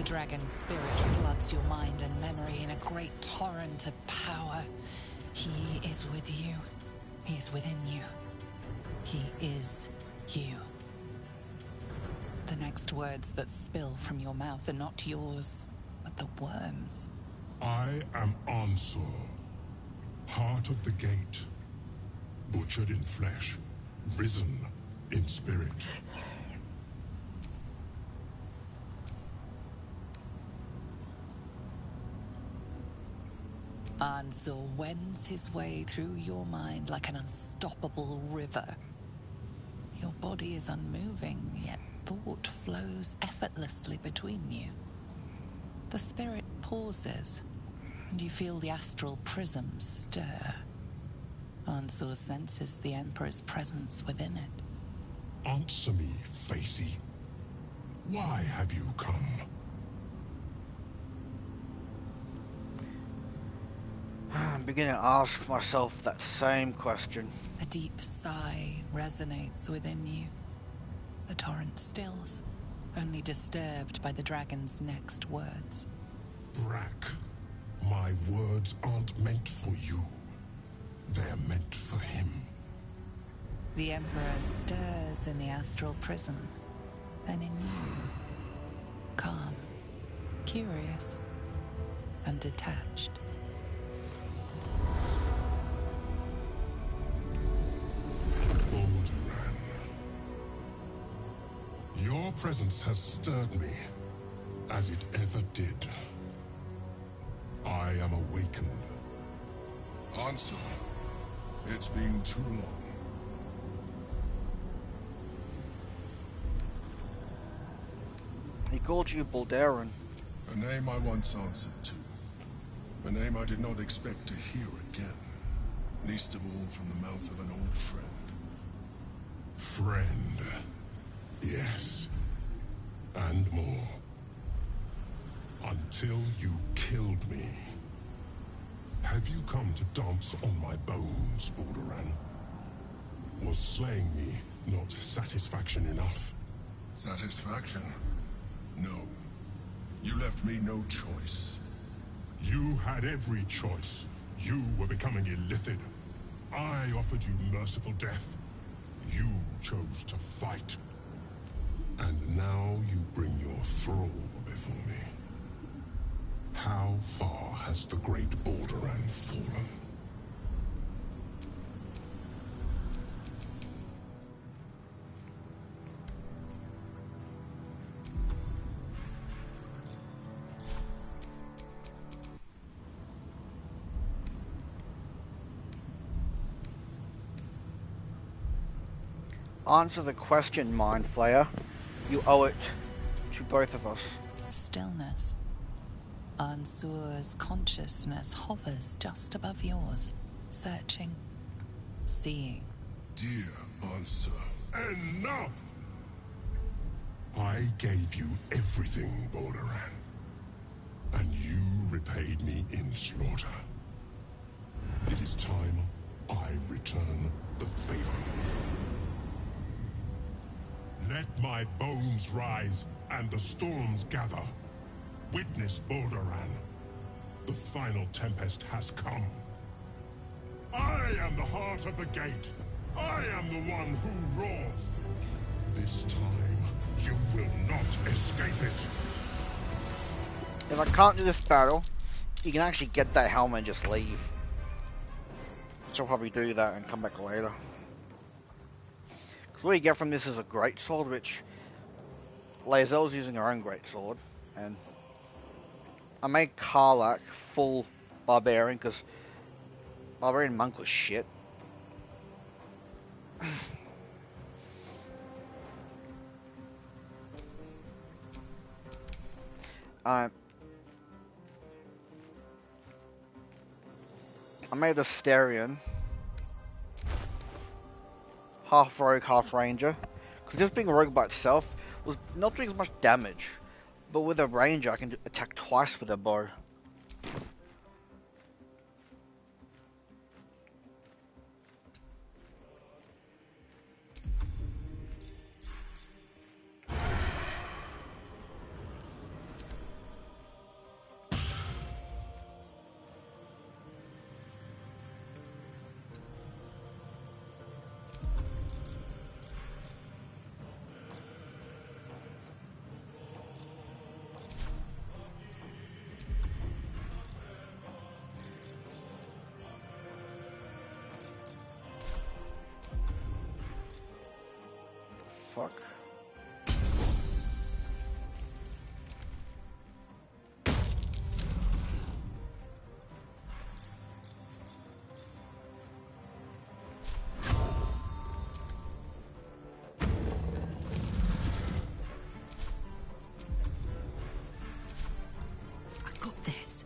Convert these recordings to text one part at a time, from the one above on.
dragon's spirit floods your mind and memory in a great torrent of power. He is with you. He is within you. He is you. The next words that spill from your mouth are not yours, but the worm's. I am Ansur, heart of the gate, butchered in flesh, risen in spirit. Ansur wends his way through your mind like an unstoppable river. Your body is unmoving, yet thought flows effortlessly between you. The spirit pauses, and you feel the astral prism stir. Ansur senses the Emperor's presence within it. Answer me, Facey. Why have you come? I'm beginning to ask myself that same question. A deep sigh resonates within you. The torrent stills, only disturbed by the dragon's next words. Brack, my words aren't meant for you. They're meant for him. The Emperor stirs in the astral prism, then in you. Calm, curious, and detached. Baldur, your presence has stirred me, as it ever did. I am awakened. Answer. It's been too long. He called you Baldur. A name I once answered to. A name I did not expect to hear again. Least of all from the mouth of an old friend. Friend. Yes. And more. Until you killed me. Have you come to dance on my bones, Balduran? Was slaying me not satisfaction enough? Satisfaction? No. You left me no choice. You had every choice. You were becoming illithid. I offered you merciful death. You chose to fight. And now you bring your thrall before me. How far has the great Balduran fallen? Answer the question, Mind Flayer. You owe it to both of us. Stillness. Ansur's consciousness hovers just above yours, searching, seeing. Dear Answer. Enough! I gave you everything, Balduran. And you repaid me in slaughter. It is time I return the favor. Let my bones rise and the storms gather. Witness Balduran. The final tempest has come. I am the heart of the gate. I am the one who roars. This time, you will not escape it. If I can't do this battle, you can actually get that helmet and just leave. So I'll probably do that and come back later. Because what you get from this is a greatsword, which Lae'zel's using her own greatsword, and I made Karlach full barbarian because barbarian monk was shit. I made a Asterion, half rogue, half ranger. Because just being a rogue by itself was not doing as much damage. But with a ranger, I can attack twice with a bow. fuck? I got this.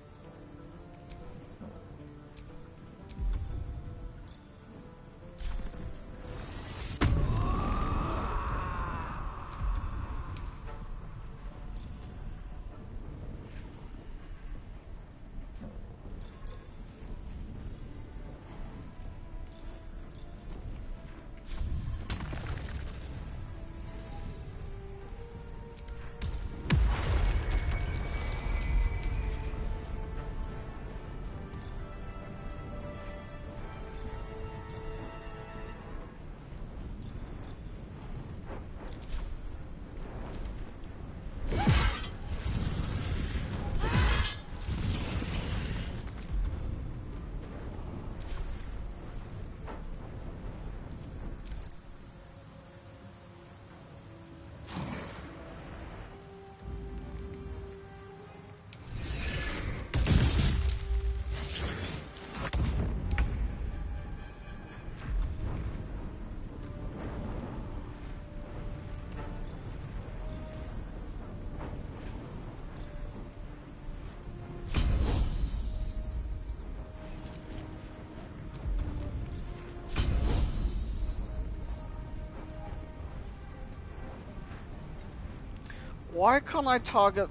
Why can't I target,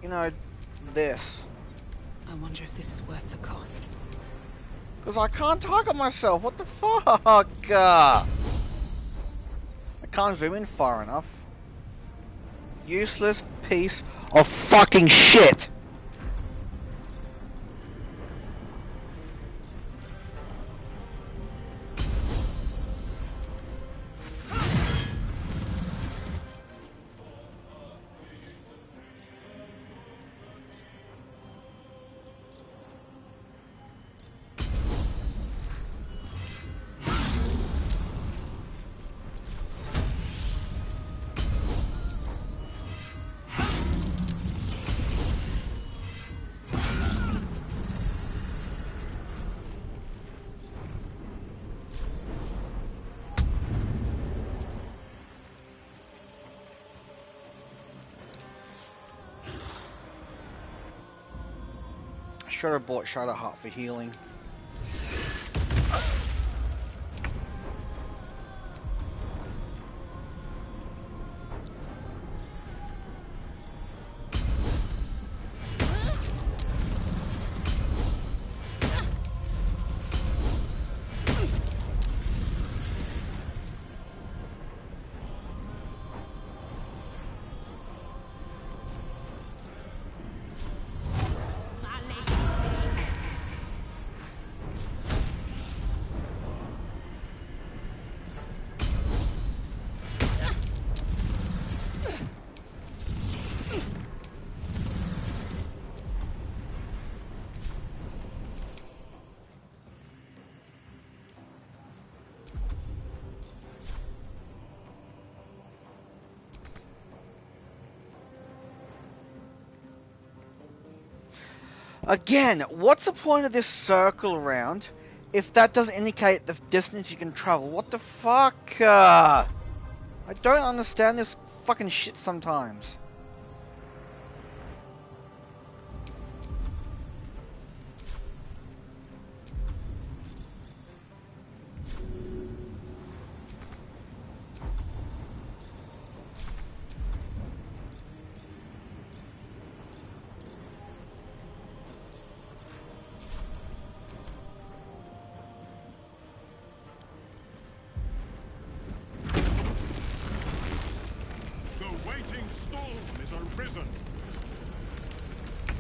you know, this? I wonder if this is worth the cost. Because I can't target myself, what the fuck? I can't zoom in far enough. Useless piece of fucking shit! Should have bought Shadow Heart for healing. Again, what's the point of this circle around if that doesn't indicate the distance you can travel? What the fuck? I don't understand this fucking shit sometimes.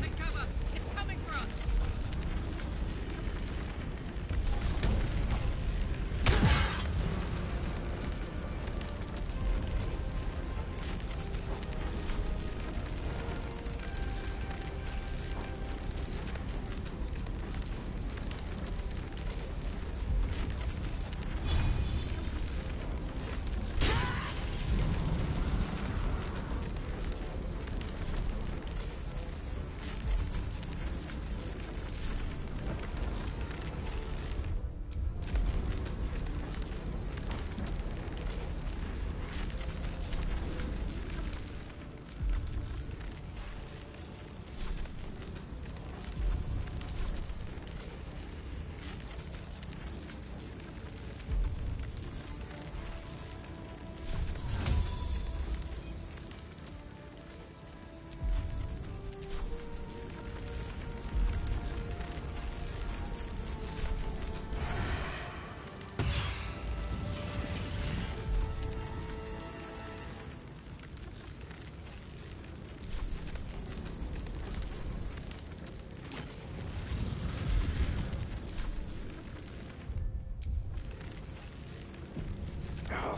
Take cover! It's coming for us!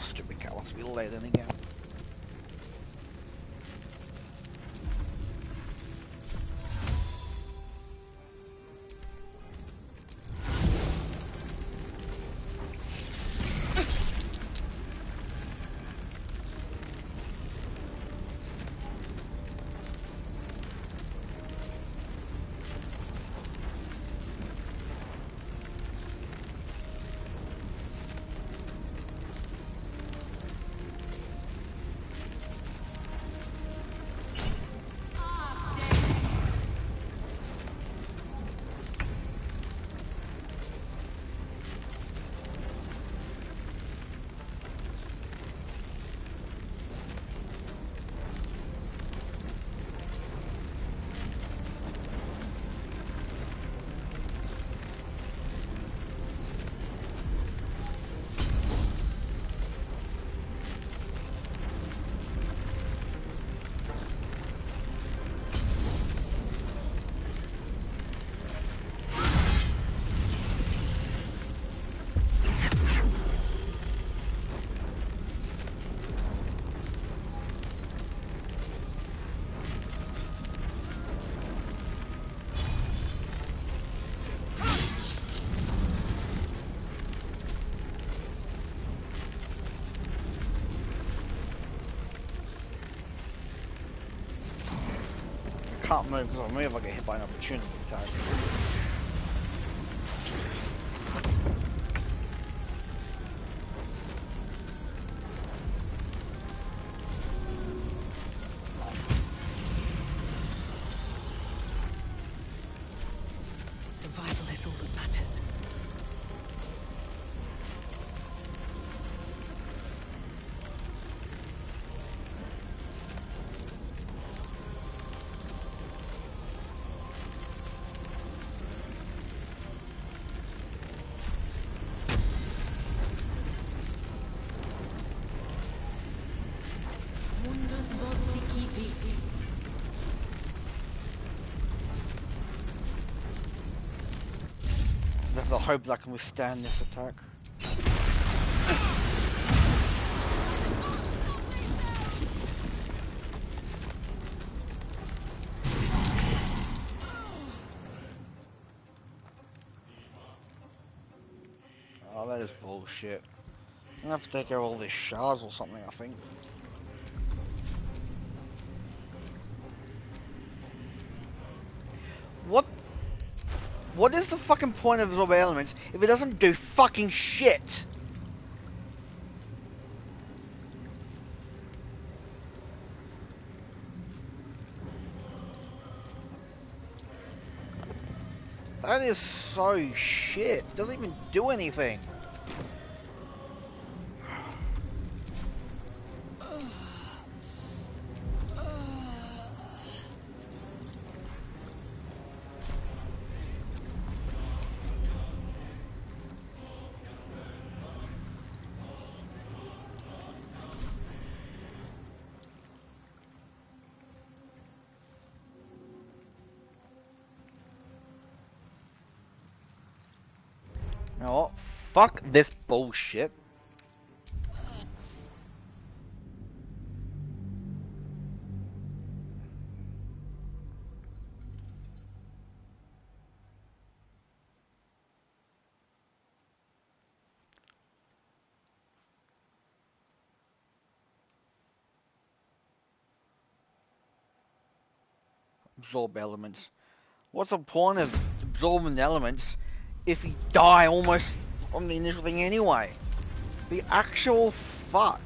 stupid cat wants to be let in again. Can't move because if I move I get hit by an opportunity attack. Survival is all that matters. There's the hope that I can withstand this attack. Oh, that is bullshit. I'm gonna have to take care of all these shards or something, I think. What is the fucking point of absorb elements if it doesn't do fucking shit? That is so shit. It doesn't even do anything. You know what? Fuck this bullshit. Absorb elements. What's the point of absorbing elements if you die almost on the initial thing anyway? The actual fuck.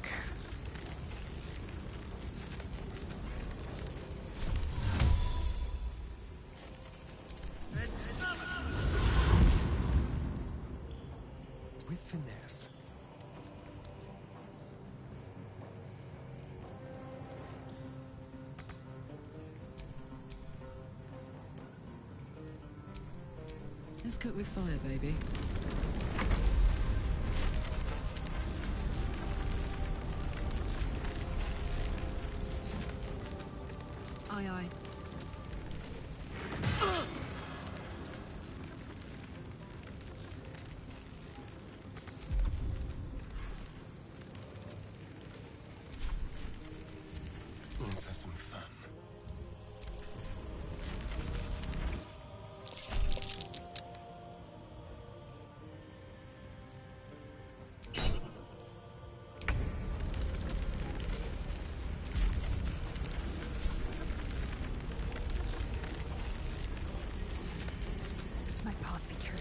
With finesse. Let's cook with fire, baby. Aye, aye. fun. My path be true.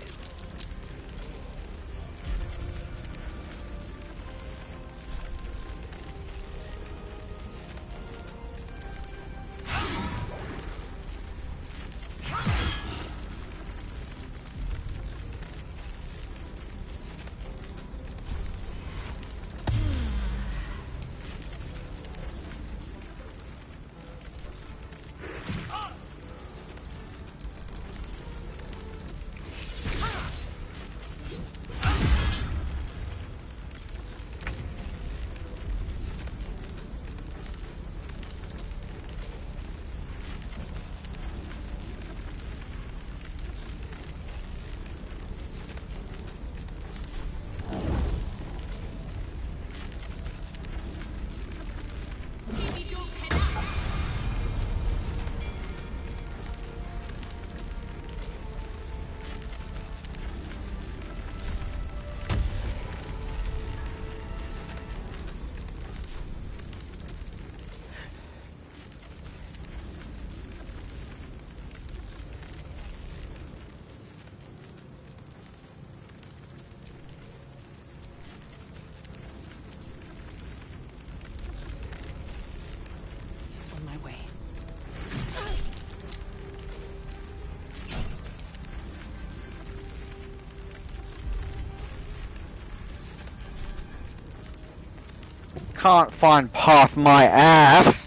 On my way. Can't find path my ass.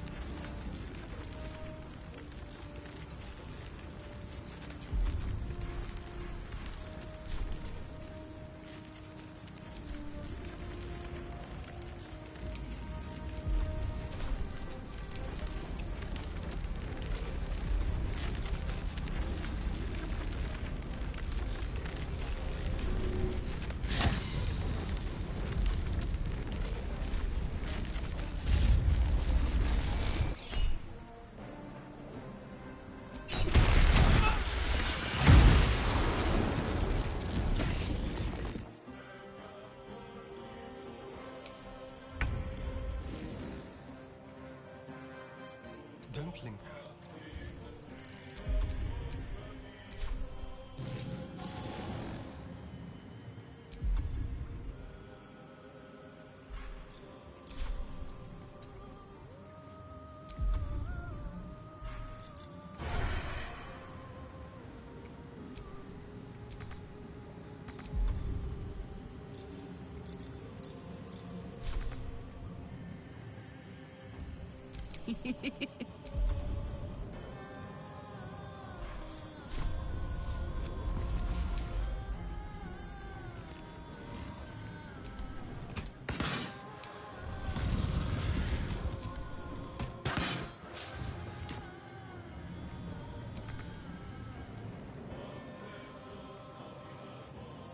Don't linger.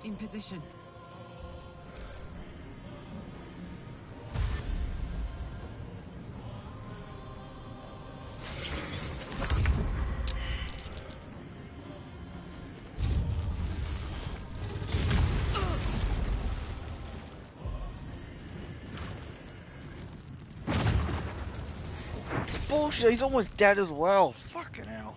In position. It's bullshit. He's almost dead as well. Fucking hell.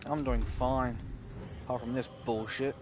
I'm doing fine, apart from this bullshit.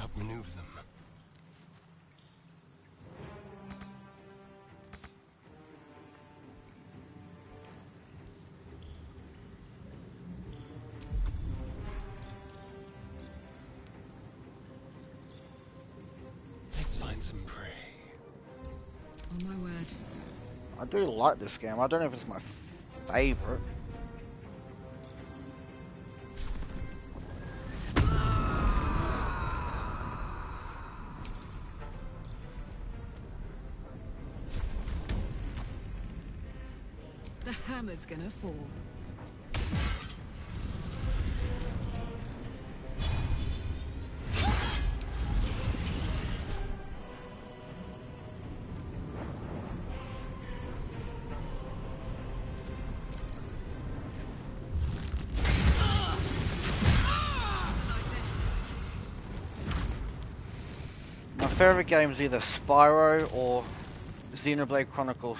outmaneuver them. Let's find some prey. On my word. I do like this game. I don't know if it's my favorite. The hammer's gonna fall. My favorite game is either Spyro or Xenoblade Chronicles.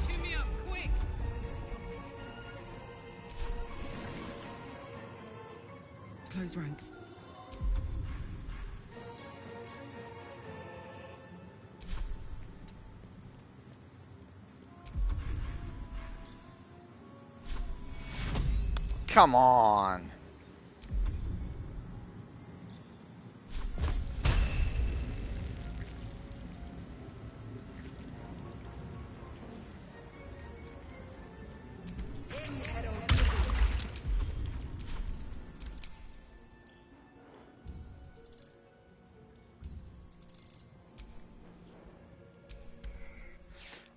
Cheer me up, quick! Close ranks. Come on.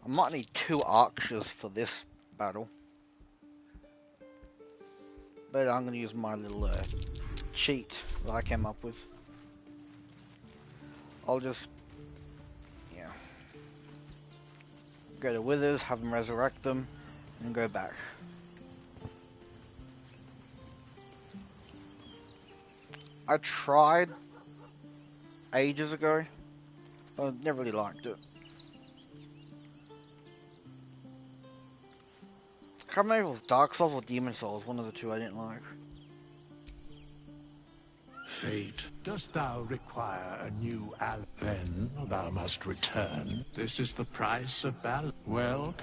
I might need 2 archers for this battle. But I'm gonna use my little cheat that I came up with. I'll just, yeah, go to Withers, have them resurrect them, and go back. I tried ages ago, but I never really liked it. I can't remember if it was Dark Souls or Demon Souls, one of the two I didn't like. Fate, dost thou require a new ally? Then thou must return. This is the price of Baldur. Well,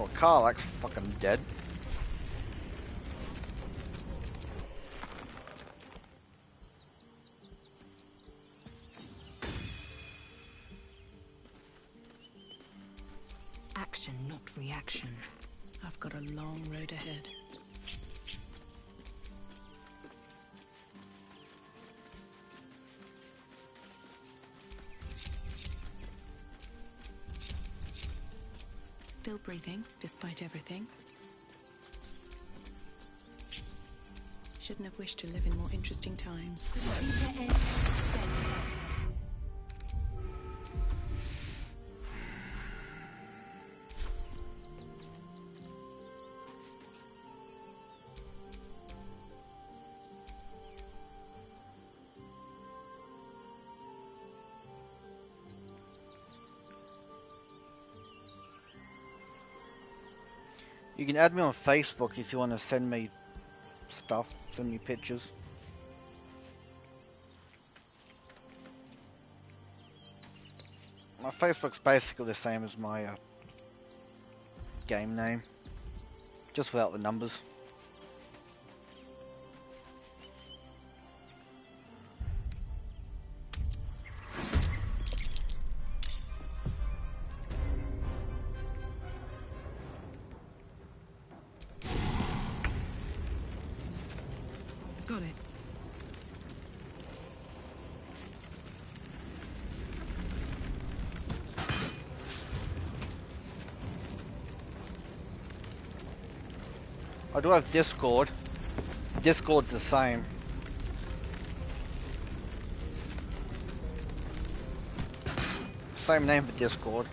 Well, Karlach's fucking dead. Action, not reaction. I've got a long road ahead. Still breathing, despite everything. Shouldn't have wished to live in more interesting times. You can add me on Facebook if you want to send me stuff, send me pictures. My Facebook's basically the same as my game name, just without the numbers. Got it. I do have Discord. Discord's the same. Same name for Discord.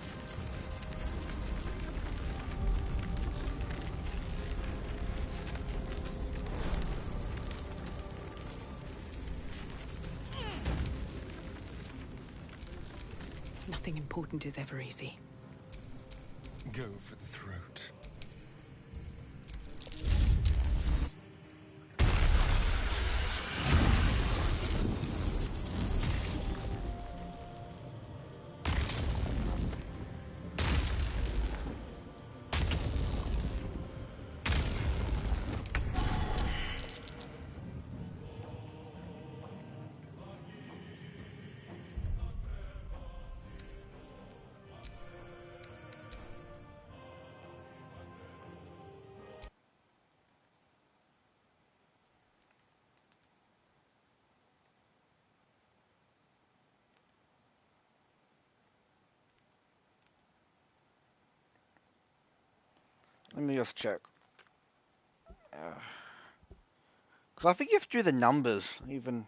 Nothing important is ever easy. Go for the throat. Let me just check. Because I think you have to do the numbers, even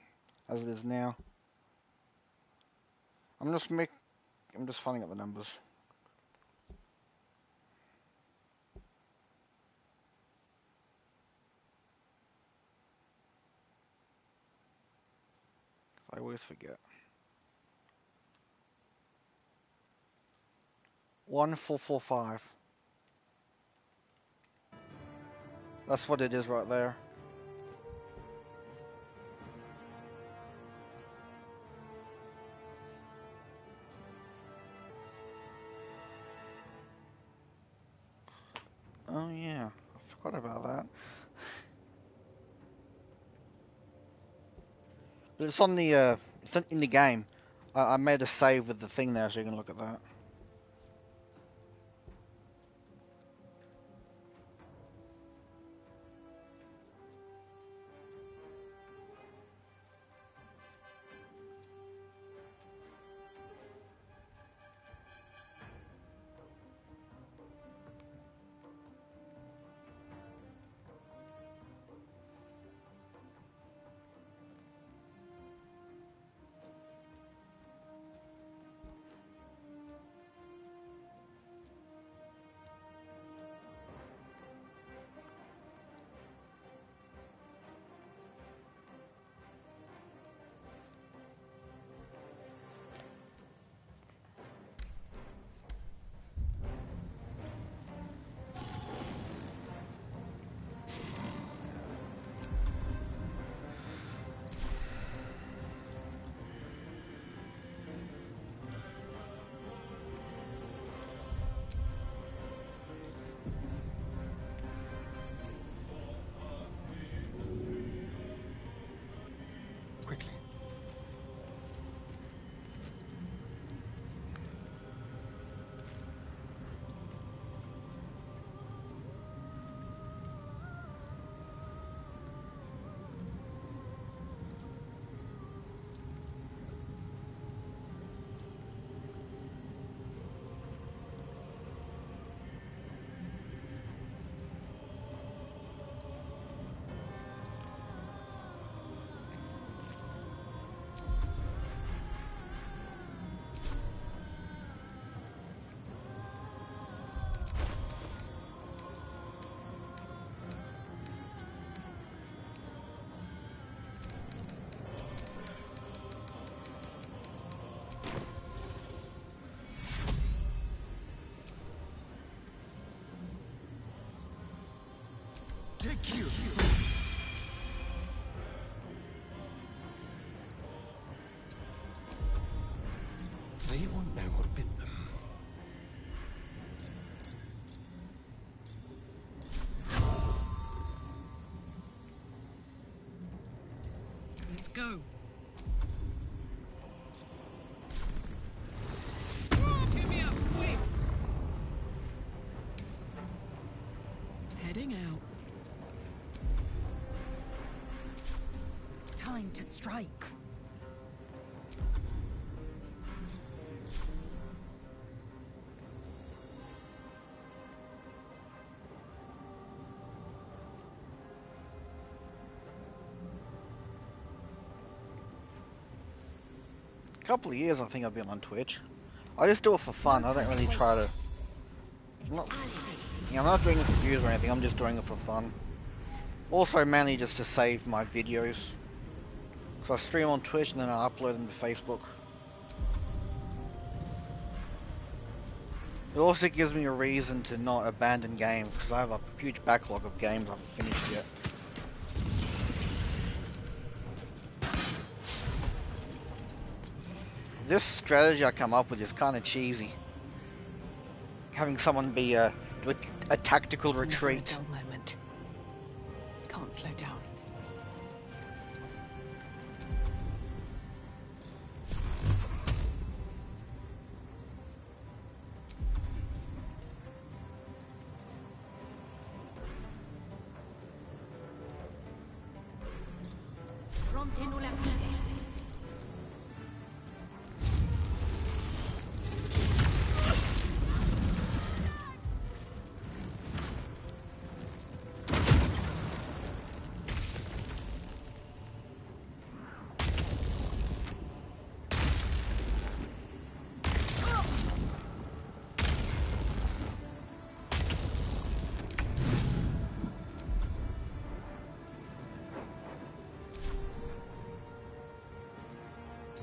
as it is now. I'm just finding out the numbers. I always forget. 1445. That's what it is right there. Oh yeah, I forgot about that. But it's on the it's in the game. I made a save with the thing there, so you can look at that. Quickly. Take you. They won't know what bit them. Let's go. Cheer me up, quick! Heading out. Time to strike. Couple of years I think I've been on Twitch. I just do it for fun. I don't really try to. I'm not doing it for views or anything. I'm just doing it for fun. Also, mainly just to save my videos. So I stream on Twitch and then I upload them to Facebook. It also gives me a reason to not abandon games because I have a huge backlog of games I haven't finished yet. This strategy I come up with is kind of cheesy. Having someone be do a tactical retreat. Never a dull moment. Can't slow down.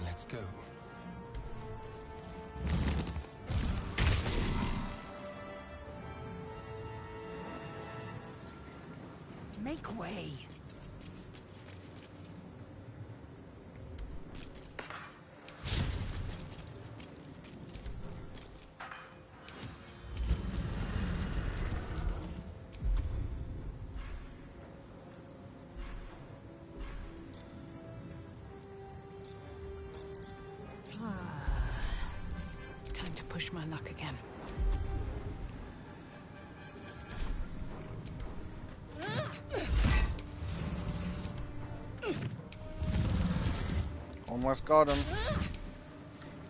Let's go. Make way. Time to push my luck again. Almost got him.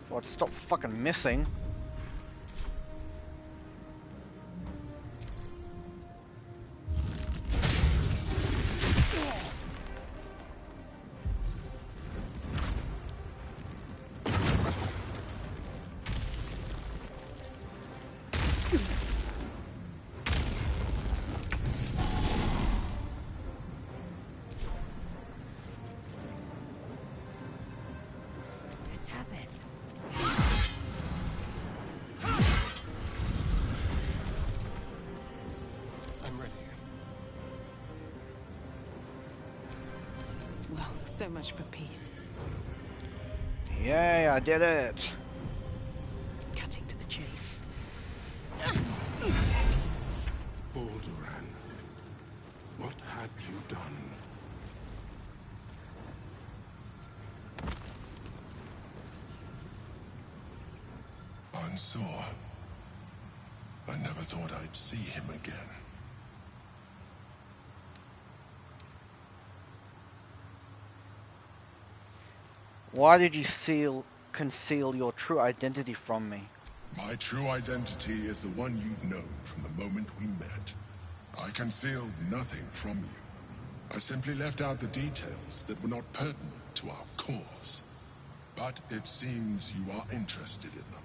What? Stop fucking missing. So much for peace. Yay, I did it! Cutting to the chase. Balduran, what have you done? I'm sore. I never thought I'd see him again. Why did you conceal your true identity from me? My true identity is the one you've known from the moment we met. I concealed nothing from you. I simply left out the details that were not pertinent to our cause. But it seems you are interested in them.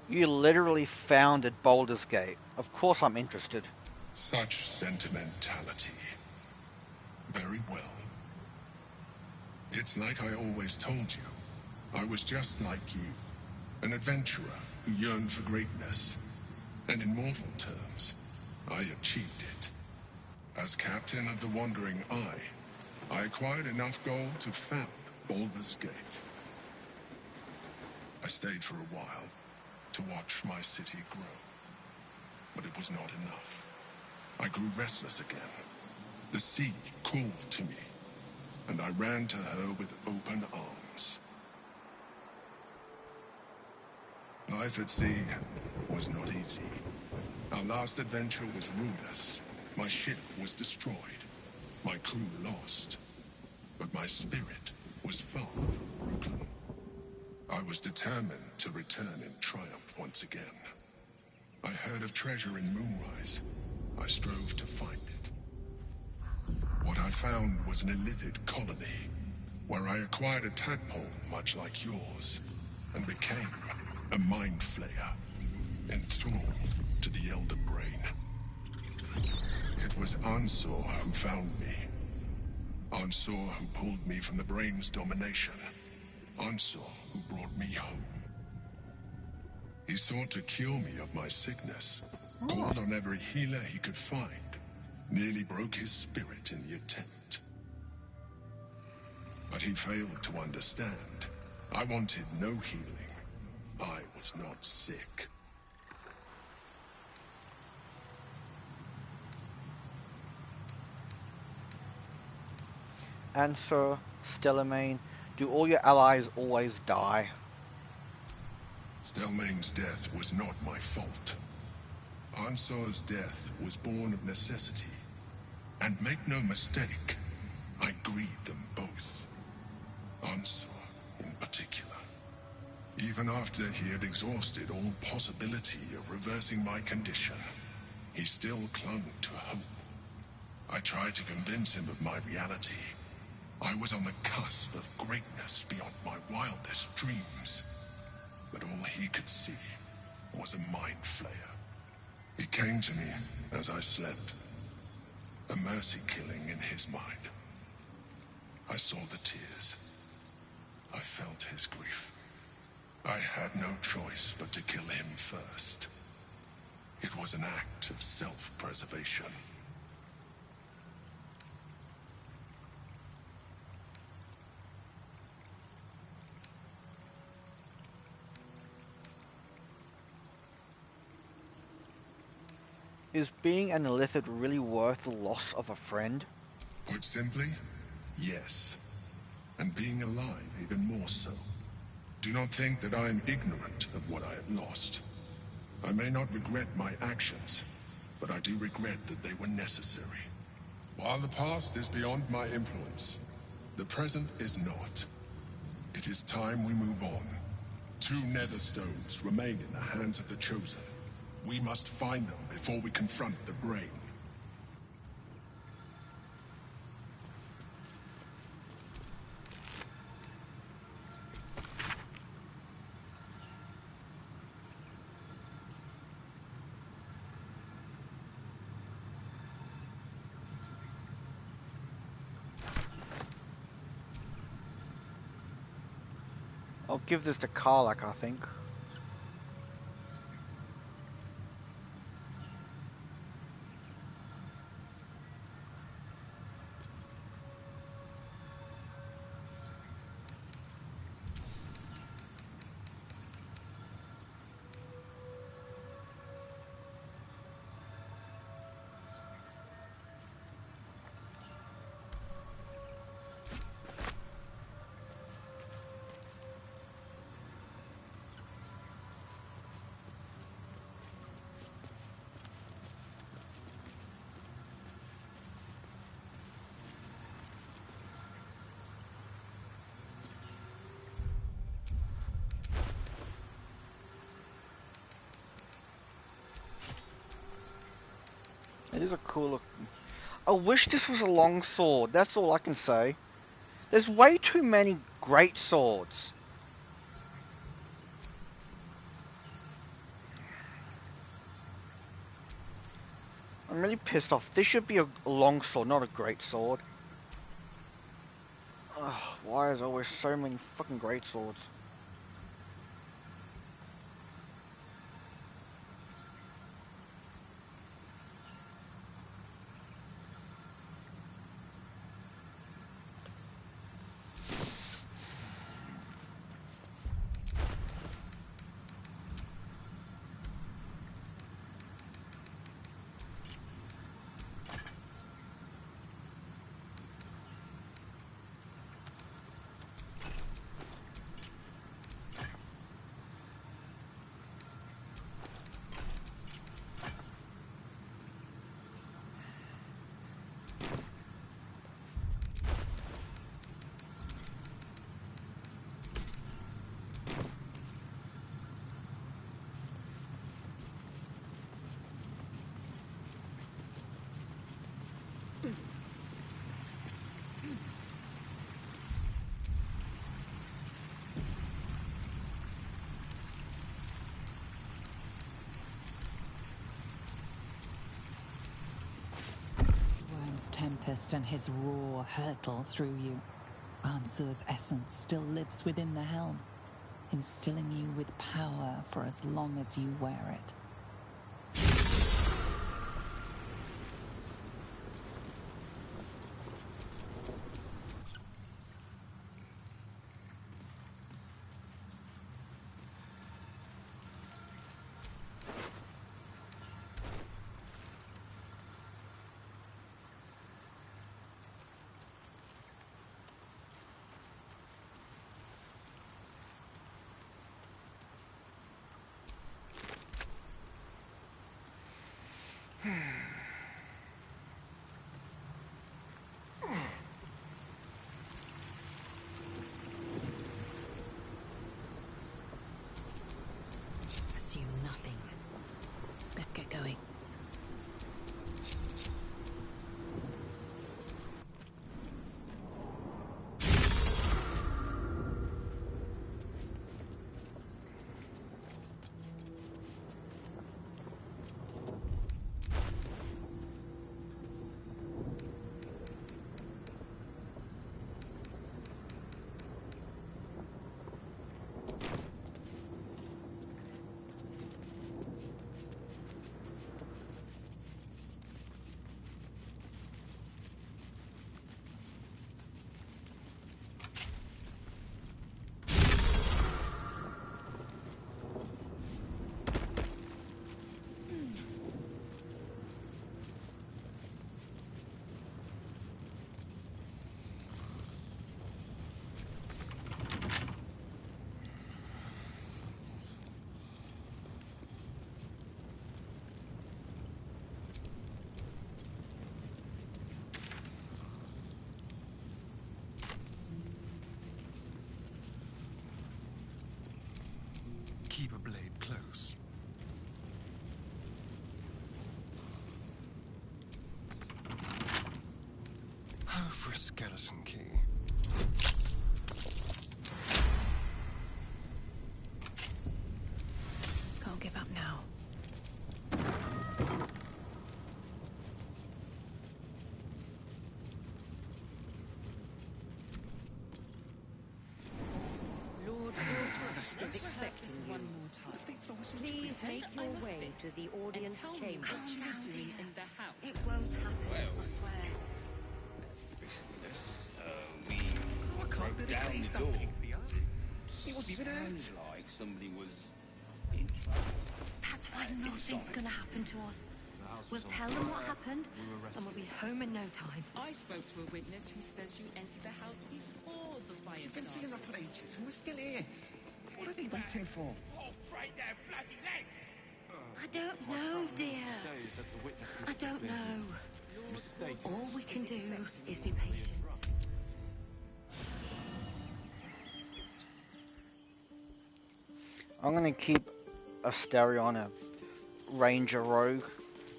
You literally founded Baldur's Gate. Of course I'm interested. Such sentimentality. Very well. It's like I always told you. I was just like you. An adventurer who yearned for greatness. And in mortal terms, I achieved it. As captain of the Wandering Eye, I acquired enough gold to found Baldur's Gate. I stayed for a while to watch my city grow. But it was not enough. I grew restless again. The sea called to me, and I ran to her with open arms. Life at sea was not easy. Our last adventure was ruinous. My ship was destroyed. My crew lost. But my spirit was far from broken. I was determined to return in triumph once again. I heard of treasure in Moonrise. I strove to find it. What I found was an illithid colony, where I acquired a tadpole much like yours, and became a mind flayer, enthralled to the Elder Brain. It was Ansor who found me. Ansor who pulled me from the Brain's domination. Ansor who brought me home. He sought to cure me of my sickness, called on every healer he could find, nearly broke his spirit in the attempt. But he failed to understand. I wanted no healing. I was not sick. Answer, Stellamain, do all your allies always die? Stelmane's death was not my fault. Ansor's death was born of necessity. And make no mistake, I grieved them both. Ansor, in particular. Even after he had exhausted all possibility of reversing my condition, he still clung to hope. I tried to convince him of my reality. I was on the cusp of greatness beyond my wildest dreams. But all he could see was a mind flayer. He came to me as I slept. A mercy killing in his mind. I saw the tears. I felt his grief. I had no choice but to kill him first. It was an act of self-preservation. Is being an illithid really worth the loss of a friend? Put simply, yes. And being alive even more so. Do not think that I am ignorant of what I have lost. I may not regret my actions, but I do regret that they were necessary. While the past is beyond my influence, the present is not. It is time we move on. 2 nether stones remain in the hands of the Chosen. We must find them before we confront the Brain. I'll give this to Karlach, I think. It is a cool look. I wish this was a long sword, that's all I can say. There's way too many great swords. I'm really pissed off. This should be a long sword, not a great sword. Ugh, why is there always so many fucking great swords? Tempest and his roar hurtle through you. Ansur's essence still lives within the helm, instilling you with power for as long as you wear it. Assume nothing. Let's get going. Keep a blade close. Oh, for a skeleton key. Can't give up now. Lord Baldur is expecting you. Please make your way to the audience chamber. Calm down, doing in the house. It won't happen, I swear. Fixing this, we I can't broke really down please the that door. thing for you. It wasn't even Sounds hurt. like somebody was in trouble. That's why nothing's gonna happen to us. We'll tell them what happened, and we'll be home in no time. I spoke to a witness who says you entered the house before the fire We've been started. seeing that for ages, and we're still here. What are they waiting for? Oh, break their bloody legs! I don't know, dear. I don't know. All we can do is be patient. I'm gonna keep Asterion a ranger rogue,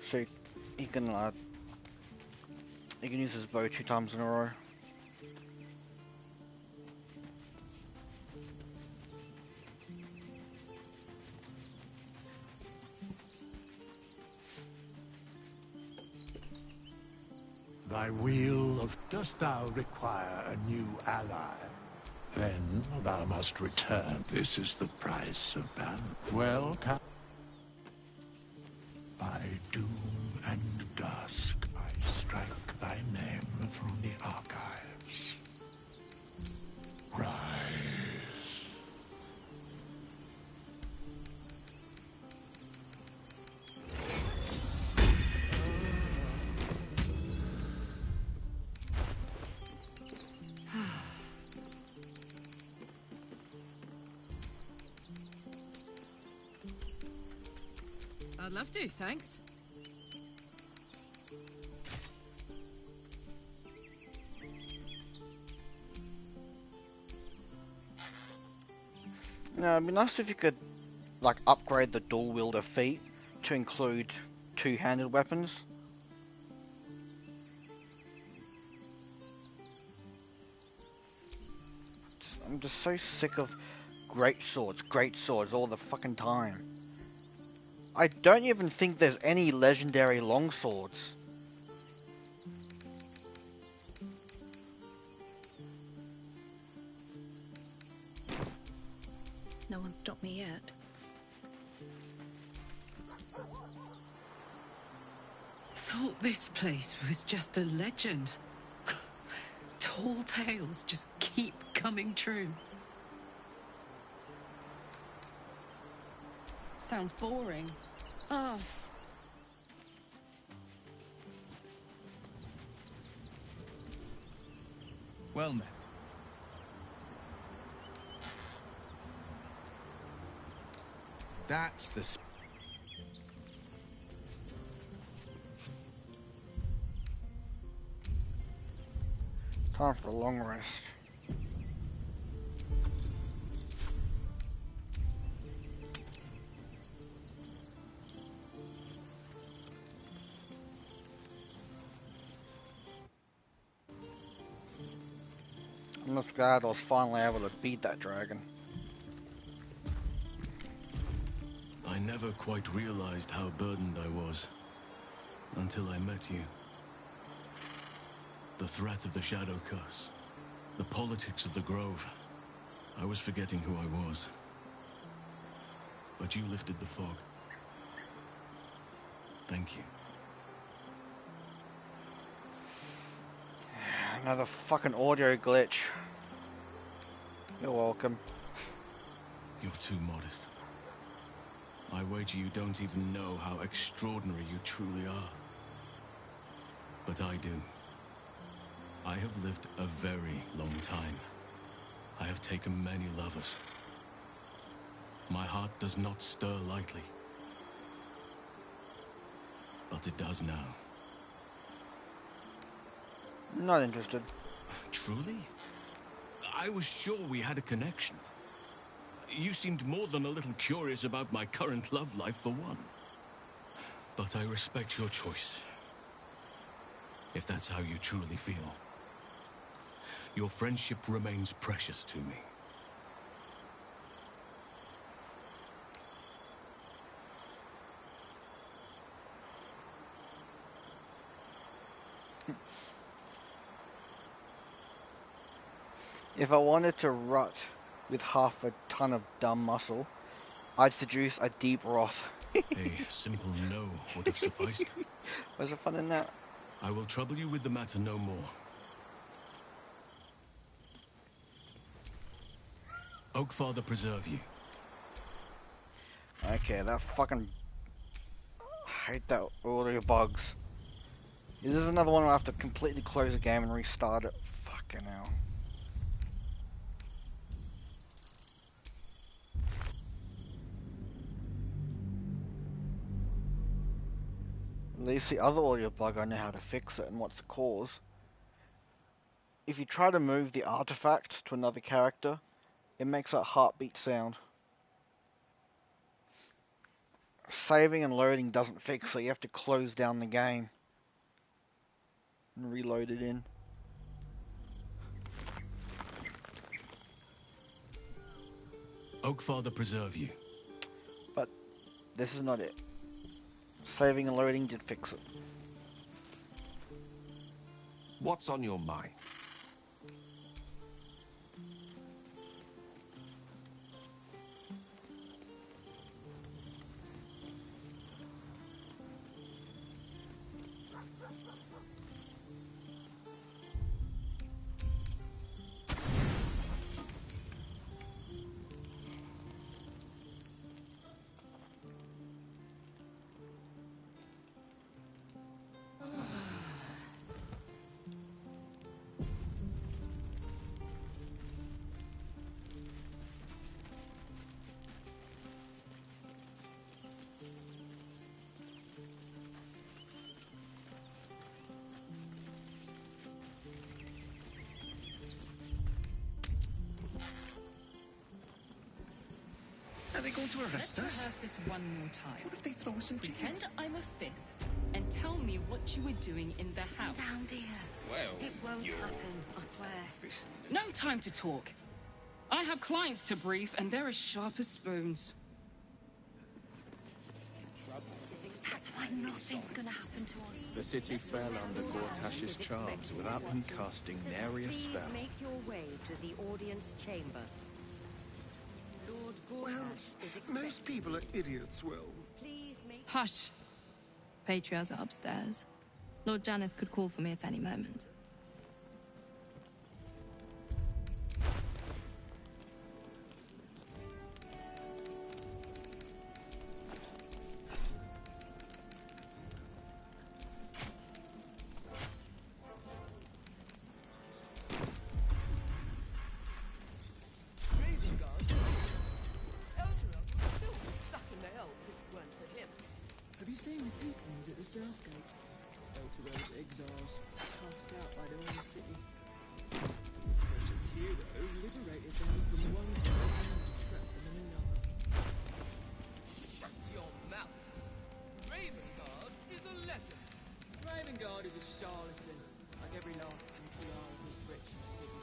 so he can use his bow 2 times in a row. Thy wheel of... Dost thou require a new ally? Then thou must return. This is the price of Baldur. Well, by doom and dusk, I strike thy name from the archives. Rise. I'd love to, thanks. No, it'd be nice if you could, like, upgrade the dual wielder feat to include two-handed weapons. I'm just so sick of great swords all the fucking time. I don't even think there's any legendary longswords. No one stopped me yet. Thought this place was just a legend. Tall tales just keep coming true. Sounds boring. Ugh. Well met. That's the... Time for a long rest. I'm just glad I was finally able to beat that dragon. I never quite realized how burdened I was until I met you. The threat of the Shadow Curse, the politics of the Grove. I was forgetting who I was. But you lifted the fog. Thank you. Another fucking audio glitch. You're welcome. You're too modest. I wager you don't even know how extraordinary you truly are. But I do. I have lived a very long time. I have taken many lovers. My heart does not stir lightly. But it does now. Not interested. Truly? I was sure we had a connection. You seemed more than a little curious about my current love life for one. But I respect your choice. If that's how you truly feel. Your friendship remains precious to me. If I wanted to rut with half a ton of dumb muscle, I'd seduce a deep wrath. A simple no would have sufficed. Where's the fun in that? I will trouble you with the matter no more. Oakfather preserve you. Okay, that fucking... I hate that audio bugs. This is another one where I have to completely close the game and restart it. Fucking hell. At least the other audio bug I know how to fix it and what's the cause. If you try to move the artifact to another character, it makes that heartbeat sound. Saving and loading doesn't fix it, you have to close down the game and reload it in. Oakfather preserve you. But this is not it. Saving and loading did fix it. What's on your mind? Are they going to arrest Let's us? rehearse this one more time. What if they throw us in jail? Pretend I'm a fist and tell me what you were doing in the house. Down, dear. Well, It won't happen, I swear. No time to talk. I have clients to brief and they're as sharp as spoons. That's why nothing's gonna happen to us. The city fell under Gortash's charms without him casting nary a spell. Please make your way to the audience chamber. Lord people are idiots, Will. Hush. Patriarchs are upstairs. Lord Janeth could call for me at any moment. Have you seen the tieflings at the Southgate? Elturel's exiles, cast out by their own city. Precious hero liberated them from one town and trapped them in another. Shut your mouth! Ravengard is a legend. Ravengard is a charlatan, like every last patriarch of this wretched city.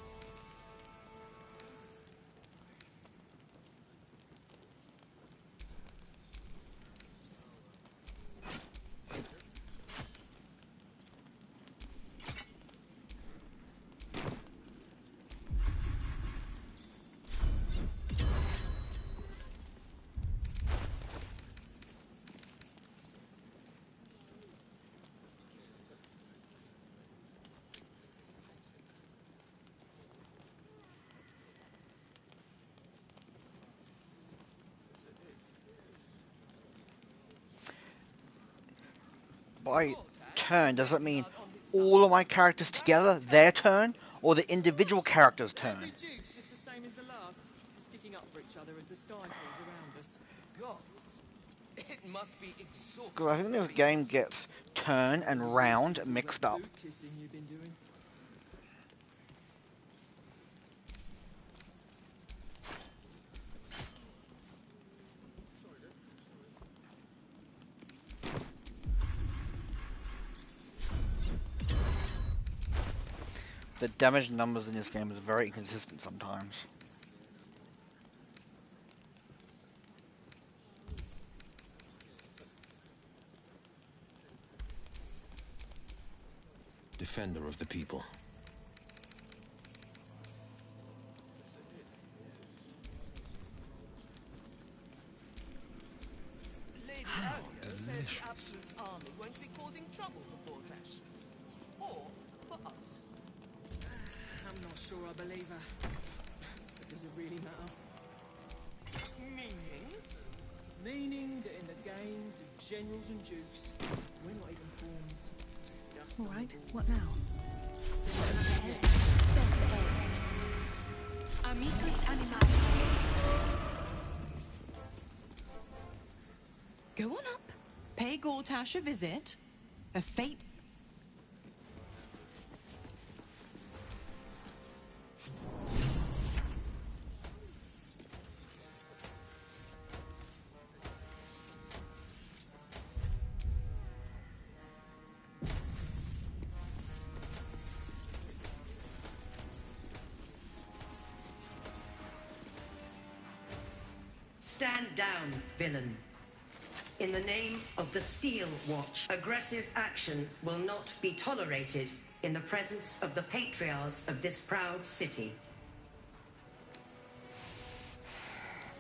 By turn, does that mean all of my characters together, their turn, or the individual character's turn? Every duke's just the same as the last, sticking up for each other as the sky falls around us. Gods, it must be exhausting. Because I think this game gets turn and round mixed up. Boot kissing you've been doing. The damage numbers in this game is very inconsistent sometimes. Defender of the people. Lady Alia says the Absolute's army won't be causing trouble for Fortash. Or for us. I'm not sure I believe her. But does it really matter? Meaning? Meaning that in the games of generals and dukes, we're not even pawns. Just dust. All right, what now? Amicus animae. Go on up. Pay Gortash a visit. A fate. Stand down, villain. In the name of the Steel Watch, aggressive action will not be tolerated in the presence of the patriarchs of this proud city.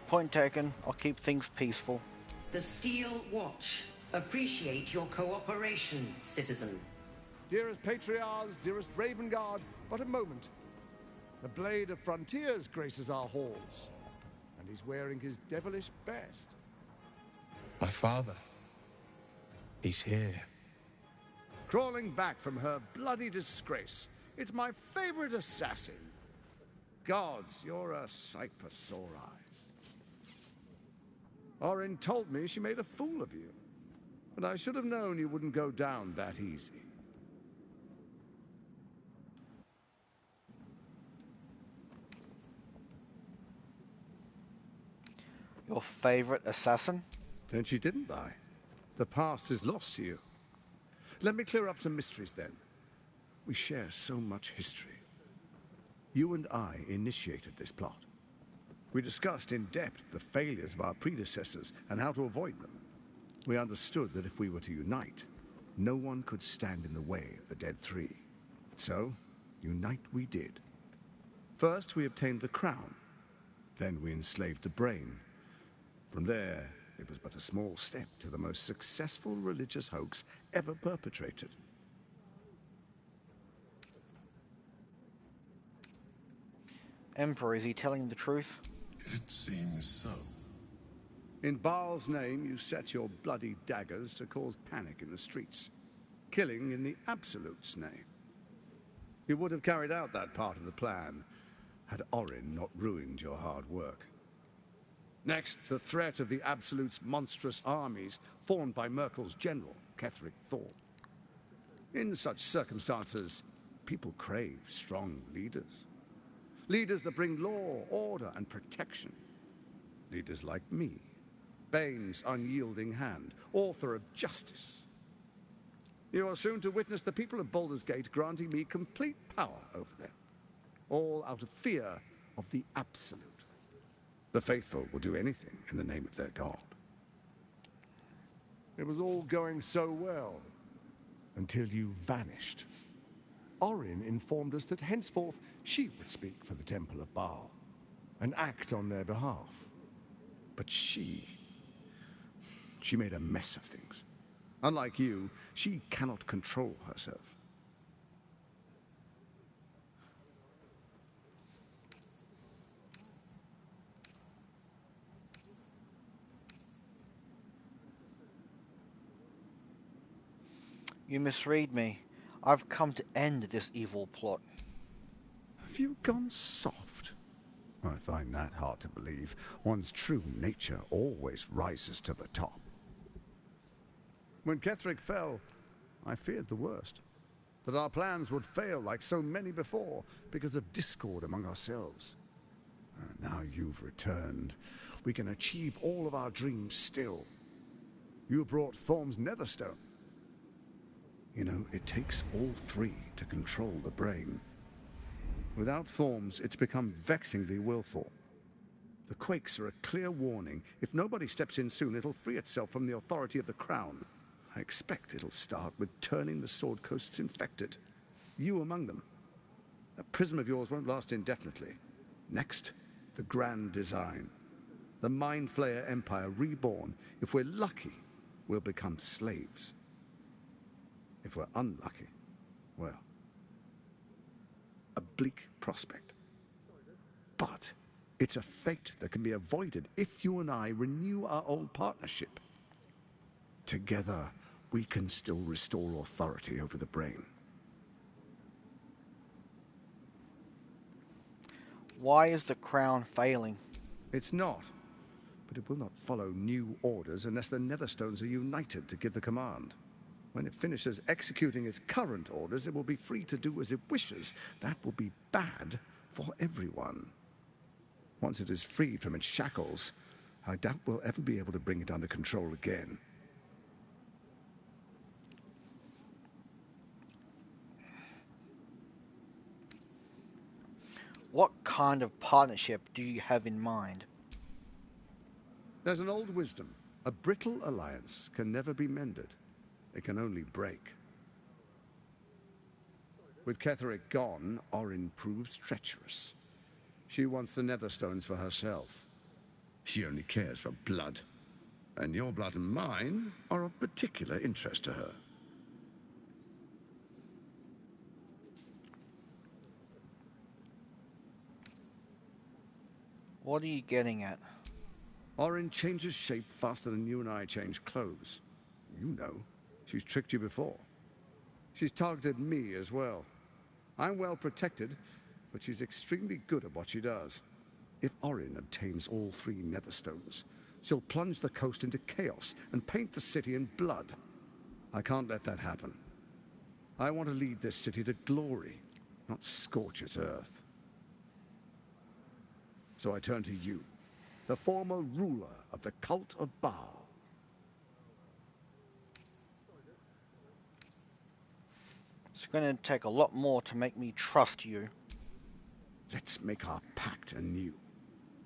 Point taken. I'll keep things peaceful. The Steel Watch appreciate your cooperation, citizen. Dearest patriarchs, dearest Ravengard, but a moment. The Blade of Frontiers graces our halls, and he's wearing his devilish best. My father. He's here. Crawling back from her bloody disgrace. It's my favorite assassin. Gods, you're a sight for sore eyes. Orin told me she made a fool of you, but I should have known you wouldn't go down that easy. Your favorite assassin? Then she didn't die. The past is lost to you. Let me clear up some mysteries then. We share so much history. You and I initiated this plot. We discussed in depth the failures of our predecessors and how to avoid them. We understood that if we were to unite, no one could stand in the way of the Dead Three. So, unite we did. First, we obtained the crown. Then we enslaved the brain. From there, it was but a small step to the most successful religious hoax ever perpetrated. Emperor, is he telling the truth? It seems so. In Baal's name, you set your bloody daggers to cause panic in the streets, killing in the Absolute's name. You would have carried out that part of the plan had Orin not ruined your hard work. Next, the threat of the Absolute's monstrous armies formed by Merkel's general, Ketheric Thorn. In such circumstances, people crave strong leaders. Leaders that bring law, order, and protection. Leaders like me, Bane's unyielding hand, author of justice. You are soon to witness the people of Baldur's Gate granting me complete power over them, all out of fear of the Absolute. The faithful will do anything in the name of their god. It was all going so well, until you vanished. Orin informed us that henceforth she would speak for the Temple of Baal, and act on their behalf. But she made a mess of things. Unlike you, she cannot control herself. You misread me. I've come to end this evil plot. Have you gone soft? I find that hard to believe. One's true nature always rises to the top. When Ketheric fell, I feared the worst. That our plans would fail like so many before because of discord among ourselves. Now you've returned. We can achieve all of our dreams still. You brought Thorm's Netherstone. You know, it takes all three to control the brain. Without Thorm's, it's become vexingly willful. The quakes are a clear warning. If nobody steps in soon, it'll free itself from the authority of the Crown. I expect it'll start with turning the Sword Coasts infected. You among them. That prism of yours won't last indefinitely. Next, the grand design. The Mind Flayer Empire reborn. If we're lucky, we'll become slaves. If we're unlucky, well, a bleak prospect. But it's a fate that can be avoided if you and I renew our old partnership. Together, we can still restore authority over the brain. Why is the Crown failing? It's not. But it will not follow new orders unless the Netherstones are united to give the command. When it finishes executing its current orders, it will be free to do as it wishes. That will be bad for everyone. Once it is freed from its shackles, I doubt we'll ever be able to bring it under control again. What kind of partnership do you have in mind? There's an old wisdom. A brittle alliance can never be mended. It can only break. With Ketheric gone, Orin proves treacherous. She wants the Netherstones for herself. She only cares for blood. And your blood and mine are of particular interest to her. What are you getting at? Orin changes shape faster than you and I change clothes. You know. She's tricked you before. She's targeted me as well. I'm well protected, but she's extremely good at what she does. If Orin obtains all three Netherstones, she'll plunge the coast into chaos and paint the city in blood. I can't let that happen. I want to lead this city to glory, not scorch its earth. So I turn to you, the former ruler of the cult of Baal. It's going to take a lot more to make me trust you. Let's make our pact anew.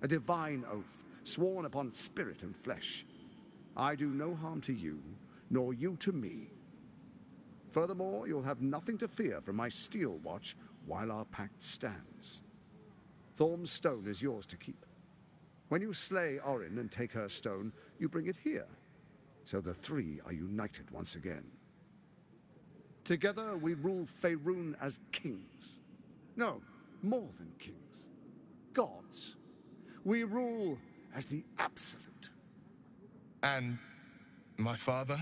A divine oath, sworn upon spirit and flesh. I do no harm to you, nor you to me. Furthermore, you'll have nothing to fear from my steel watch while our pact stands. Thorm's stone is yours to keep. When you slay Orin and take her stone, you bring it here. So the three are united once again. Together we rule Faerun as kings. No, more than kings. Gods. We rule as the absolute. And my father?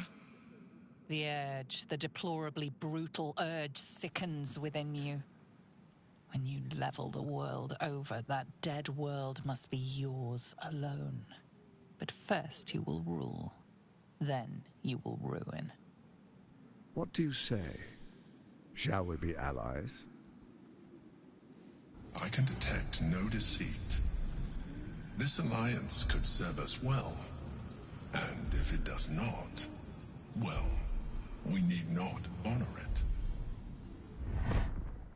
The urge, the deplorably brutal urge sickens within you. When you level the world over, that dead world must be yours alone. But first you will rule. Then you will ruin. What do you say? Shall we be allies? I can detect no deceit. This alliance could serve us well. And if it does not, well, we need not honor it.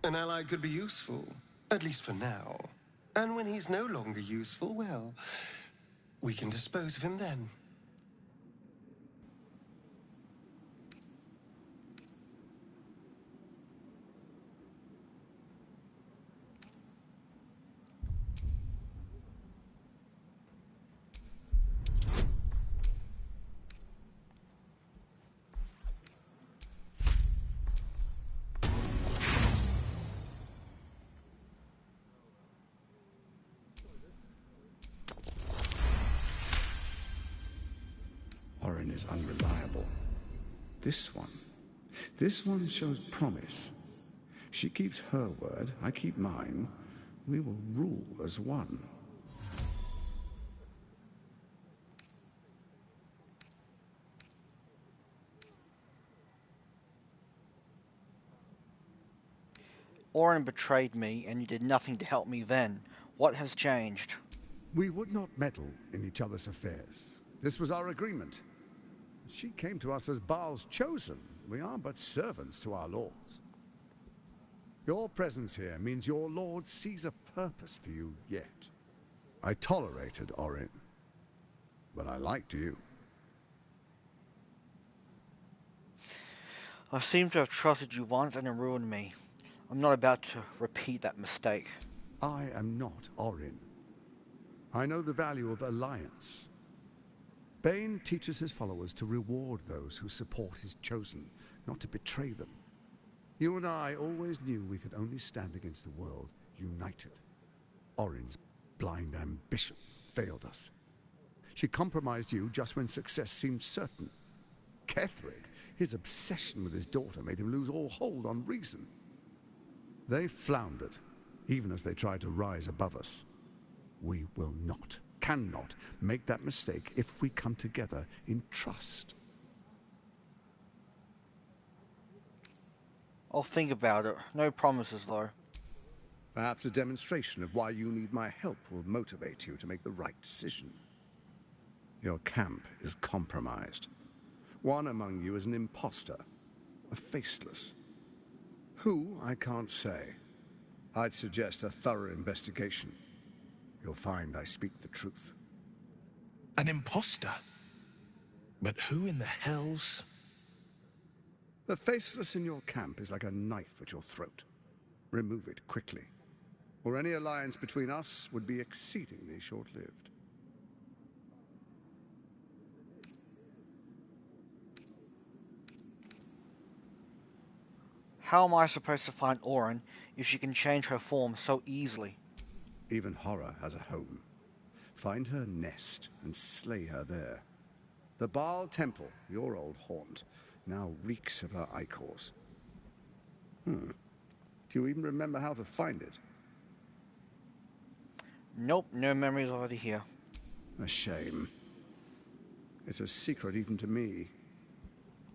An ally could be useful, at least for now. And when he's no longer useful, well, we can dispose of him then. Orin is unreliable. This one shows promise. She keeps her word, I keep mine. We will rule as one. Orin betrayed me, and you did nothing to help me then. What has changed? We would not meddle in each other's affairs. This was our agreement. She came to us as Baal's chosen. We are but servants to our lords. Your presence here means your lord sees a purpose for you yet. I tolerated Orin, but I liked you. I seem to have trusted you once and it ruined me. I'm not about to repeat that mistake. I am not Orin. I know the value of alliance. Bane teaches his followers to reward those who support his chosen, not to betray them. You and I always knew we could only stand against the world united. Orin's blind ambition failed us. She compromised you just when success seemed certain. Ketheric, his obsession with his daughter made him lose all hold on reason. They floundered, even as they tried to rise above us. We will not, cannot make that mistake if we come together in trust. I'll think about it. No promises, though. Perhaps a demonstration of why you need my help will motivate you to make the right decision. Your camp is compromised. One among you is an imposter, a faceless. Who, I can't say. I'd suggest a thorough investigation. You'll find I speak the truth. An imposter? But who in the hells? The faceless in your camp is like a knife at your throat. Remove it quickly, or any alliance between us would be exceedingly short-lived. How am I supposed to find Orin if she can change her form so easily? Even horror has a home. Find her nest and slay her there. The Baal Temple, your old haunt, now reeks of her ichors. Do you even remember how to find it? Nope, no memories already here. A shame. It's a secret even to me.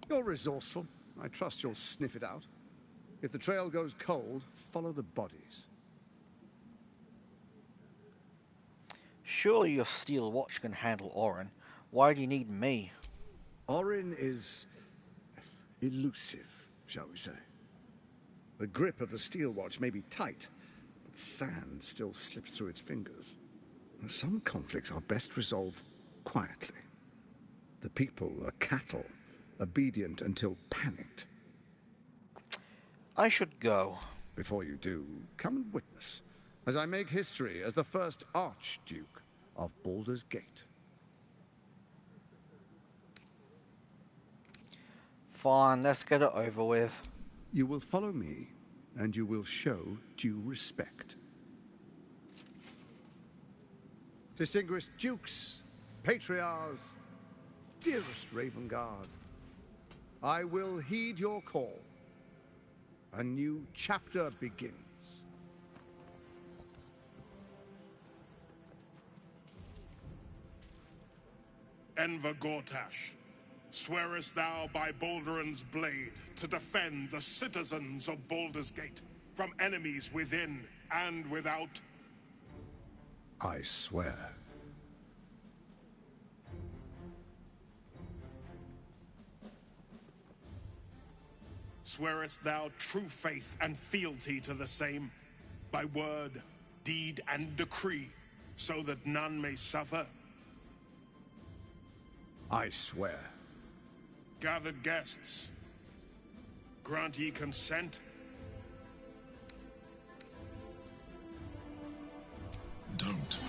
You're resourceful. I trust you'll sniff it out. If the trail goes cold, follow the bodies. Surely your steel watch can handle Orin. Why do you need me? Orin is elusive, shall we say. The grip of the steel watch may be tight, but sand still slips through its fingers. Some conflicts are best resolved quietly. The people are cattle, obedient until panicked. I should go. Before you do, come and witness, as I make history as the first Archduke. of Baldur's Gate. Fine, let's get it over with. You will follow me, and you will show due respect. Distinguished dukes, patriarchs, dearest Ravengard, I will heed your call. A new chapter begins. Enver Gortash, swearest thou by Balduran's blade to defend the citizens of Baldur's Gate from enemies within and without? I swear. Swearest thou true faith and fealty to the same, by word, deed, and decree, so that none may suffer? I swear. Gathered guests, grant ye consent? Don't.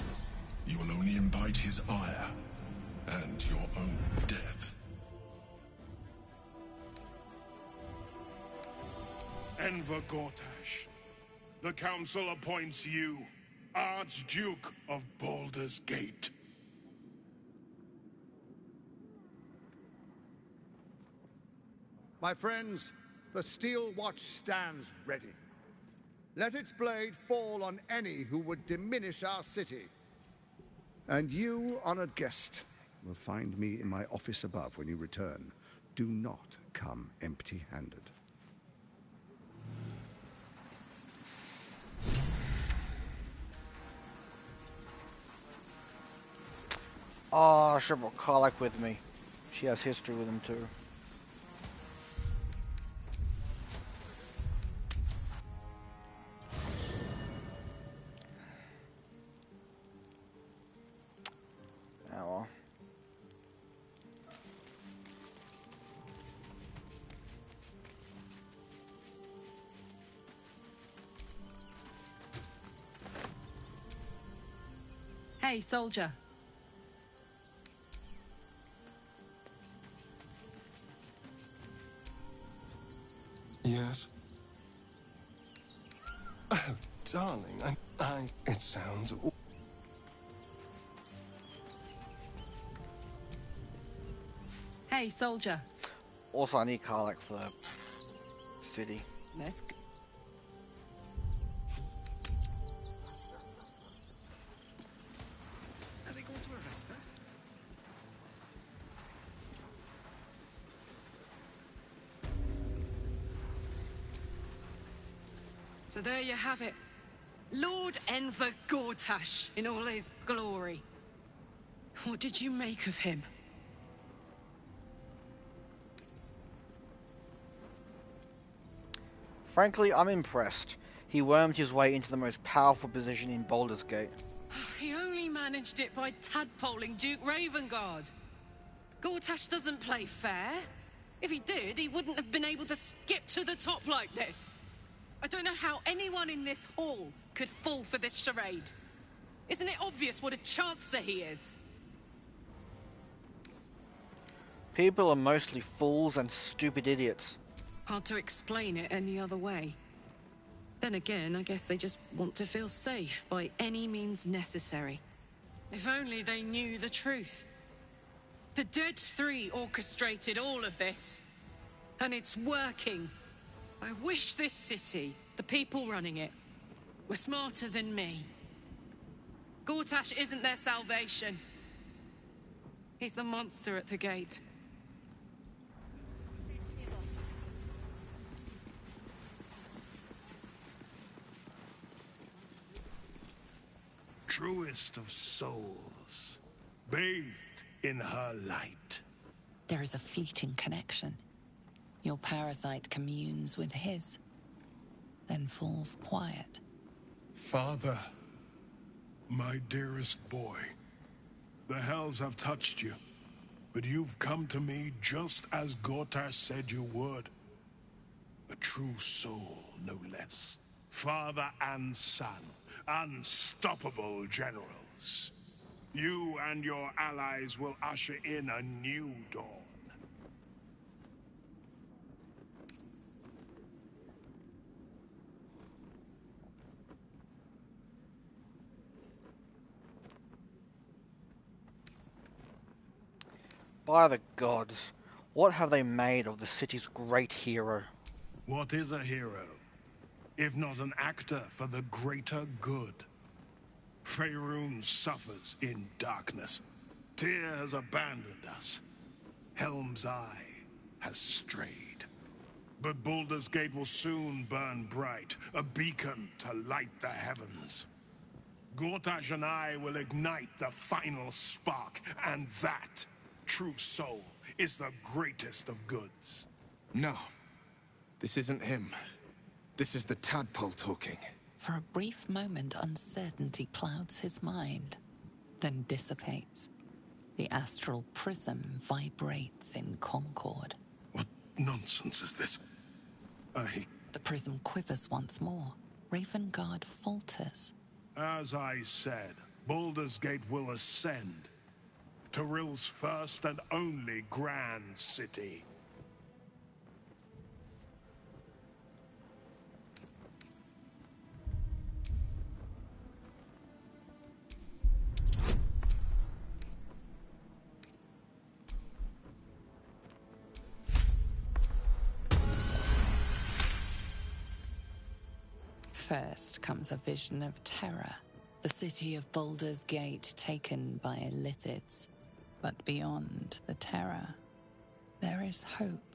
You will only invite his ire, and your own death. Enver Gortash, the Council appoints you Archduke of Baldur's Gate. My friends, the Steel Watch stands ready. Let its blade fall on any who would diminish our city. And you, honored guest, will find me in my office above when you return. Do not come empty-handed. Oh, I should have brought Karlach with me. She has history with him too. Oh well. Hey, soldier. Yes? Oh, darling, it sounds... Hey, soldier. Also, I need Karlach for the city. Let's go. Are they going to arrest her? So there you have it. Lord Enver Gortash in all his glory. What did you make of him? Frankly, I'm impressed. He wormed his way into the most powerful position in Baldur's Gate. He only managed it by tadpoling Duke Ravengard. Gortash doesn't play fair. If he did, he wouldn't have been able to skip to the top like this. I don't know how anyone in this hall could fall for this charade. Isn't it obvious what a chancer he is? People are mostly fools and stupid idiots. Hard to explain it any other way. Then again, I guess they just want to feel safe by any means necessary. If only they knew the truth. The Dead Three orchestrated all of this. And it's working. I wish this city, the people running it, were smarter than me. Gortash isn't their salvation. He's the monster at the gate. Truest of souls, bathed in her light. There is a fleeting connection. Your parasite communes with his, then falls quiet. Father, my dearest boy, the hells have touched you, but you've come to me just as Gortash said you would. A true soul, no less. Father and son, unstoppable generals. You and your allies will usher in a new dawn. By the gods, what have they made of the city's great hero? What is a hero, if not an actor for the greater good? Faerun suffers in darkness. Tyr has abandoned us. Helm's Eye has strayed. But Baldur's Gate will soon burn bright, a beacon to light the heavens. Gortash and I will ignite the final spark, and that, true soul, is the greatest of goods. No. This isn't him. This is the tadpole talking. For a brief moment, uncertainty clouds his mind, then dissipates. The astral prism vibrates in concord. What nonsense is this? The prism quivers once more. Ravengard falters. As I said, Baldur's Gate will ascend. Tyrill's first and only grand city. First comes a vision of terror, the city of Baldur's Gate taken by lithids. But beyond the terror, there is hope.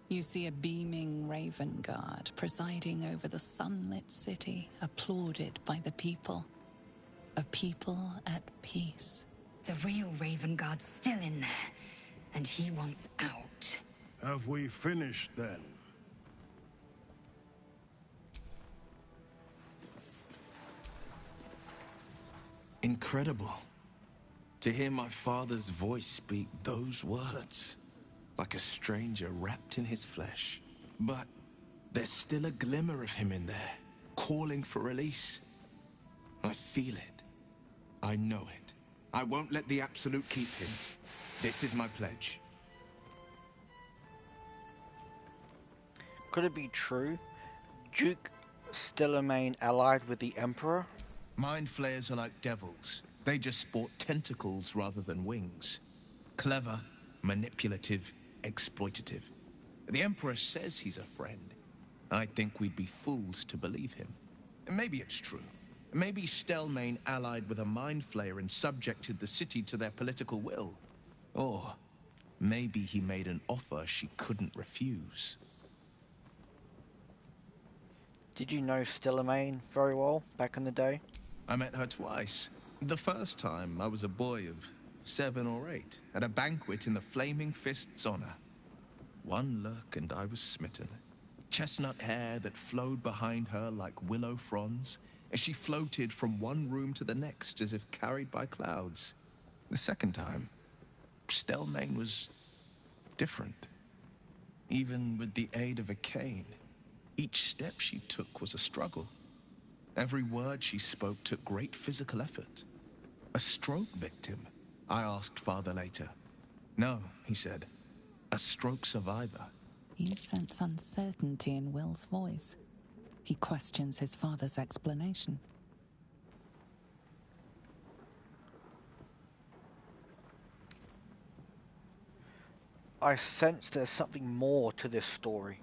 You see a beaming Ravengard presiding over the sunlit city, applauded by the people. A people at peace. The real Ravengard's still in there, and he wants out. Have we finished then? Incredible. To hear my father's voice speak those words, like a stranger wrapped in his flesh. But there's still a glimmer of him in there, calling for release. I feel it. I know it. I won't let the Absolute keep him. This is my pledge. Could it be true? Duke Stellamain allied with the Emperor? Mind flayers are like devils. They just sport tentacles rather than wings. Clever, manipulative, exploitative. The Emperor says he's a friend. I think we'd be fools to believe him. And maybe it's true. Maybe Stellamain allied with a mind flayer and subjected the city to their political will. Or maybe he made an offer she couldn't refuse. Did you know Stellamain very well back in the day? I met her twice. The first time, I was a boy of 7 or 8, at a banquet in the Flaming Fist's honor. One look and I was smitten. Chestnut hair that flowed behind her like willow fronds, as she floated from one room to the next as if carried by clouds. The second time, Stellamain was different. Even with the aid of a cane, each step she took was a struggle. Every word she spoke took great physical effort. A stroke victim? I asked Father later. No, he said. A stroke survivor. You sense uncertainty in Will's voice. He questions his father's explanation. I sense there's something more to this story.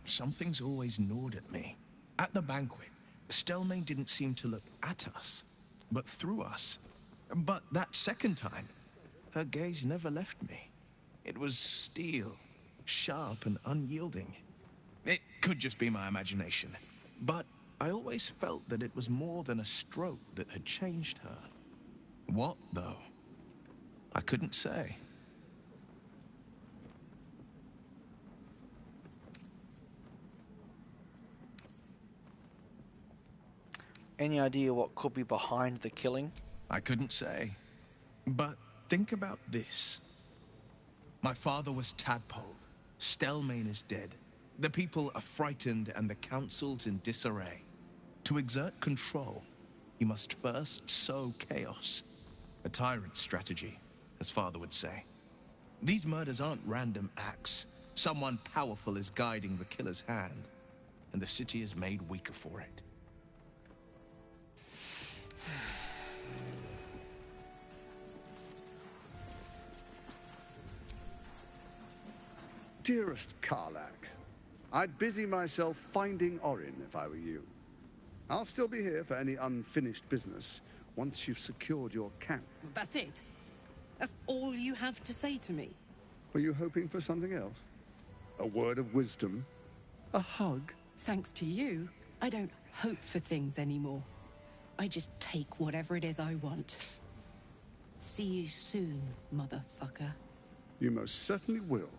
Something's always gnawed at me. At the banquet, Stellamain didn't seem to look at us, but through us. But that second time, her gaze never left me. It was steel, sharp and unyielding. It could just be my imagination, but I always felt that it was more than a stroke that had changed her. What, though? I couldn't say. Any idea what could be behind the killing? I couldn't say. But think about this. My father was tadpoled. Stellamain is dead. The people are frightened and the council's in disarray. To exert control, you must first sow chaos. A tyrant's strategy, as Father would say. These murders aren't random acts. Someone powerful is guiding the killer's hand, and the city is made weaker for it. Dearest Karlach, I'd busy myself finding Orin if I were you. I'll still be here for any unfinished business once you've secured your camp. That's it? That's all you have to say to me? Were you hoping for something else? A word of wisdom? A hug? Thanks to you, I don't hope for things anymore. I just take whatever it is I want. See you soon, motherfucker. You most certainly will.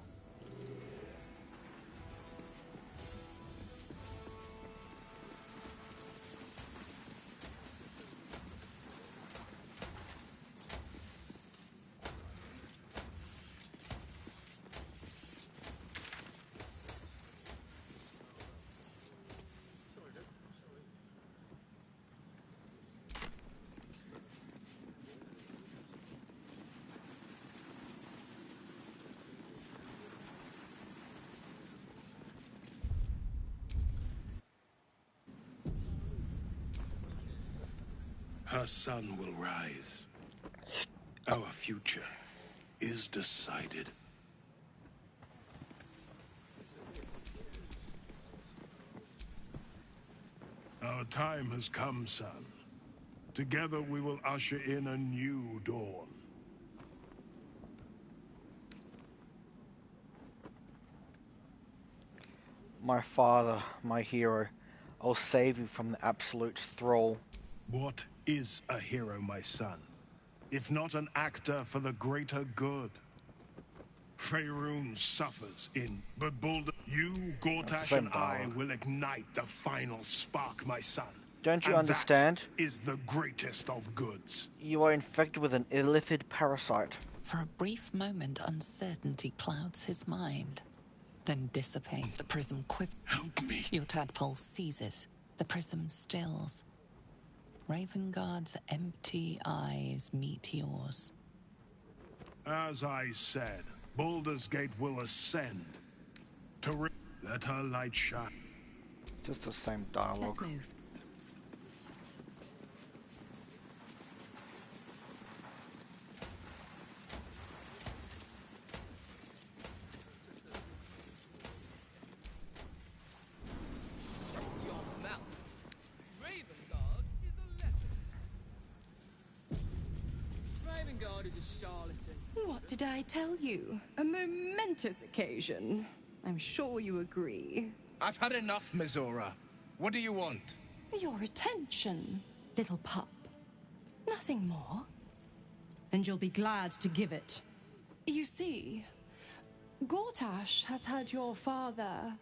Her sun will rise. Our future is decided. Our time has come, son. Together we will usher in a new dawn. My father, my hero, I'll save you from the Absolute's thrall. What is a hero, my son? If not an actor for the greater good? Faerun suffers but Baldur, you, Gortash, and I will ignite the final spark, my son. Don't you and understand? That is the greatest of goods. You are infected with an illithid parasite. For a brief moment, uncertainty clouds his mind. Then dissipates. The prism quivers. Help me. Your tadpole seizes. The prism stills. Ravenguard's empty eyes meet yours. As I said, Baldur's Gate will ascend. Let her light shine. Just the same dialogue. Let's move. What did I tell you? A momentous occasion. I'm sure you agree. I've had enough, Mizora. What do you want? Your attention, little pup. Nothing more. And you'll be glad to give it. You see, Gortash has had your father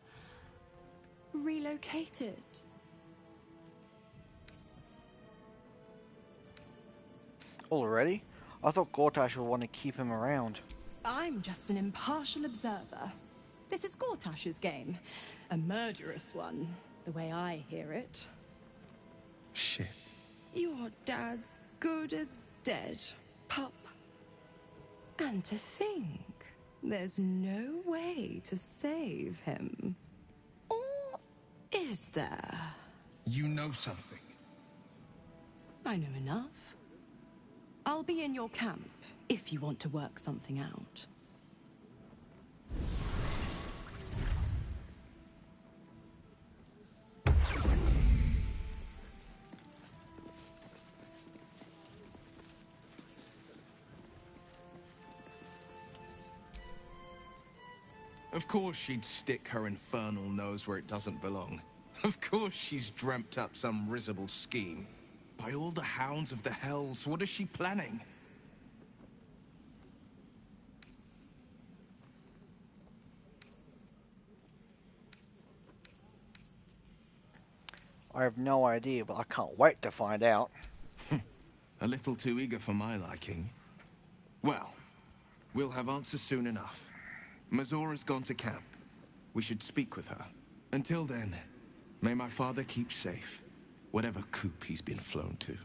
relocated. Already? I thought Gortash would want to keep him around. I'm just an impartial observer. This is Gortash's game. A murderous one, the way I hear it. Shit. Your dad's good as dead, pup. And to think, there's no way to save him. Or is there? You know something. I know enough. I'll be in your camp if you want to work something out. Of course she'd stick her infernal nose where it doesn't belong. Of course she's dreamt up some risible scheme. By all the hounds of the hells, what is she planning? I have no idea, but I can't wait to find out. A little too eager for my liking. Well, we'll have answers soon enough. Mazora's gone to camp. we should speak with her. Until then, may my father keep safe, whatever coop he's been flown to.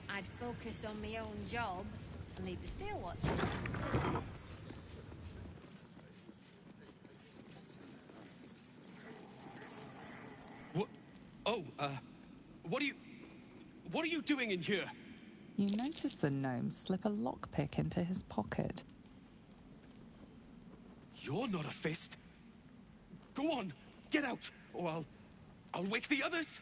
I'd focus on my own job and leave the steel watches to theirs. What? Oh, what are you doing in here? You notice the gnome slip a lockpick into his pocket. You're not a fist. Go on, get out, or I'll wake the others.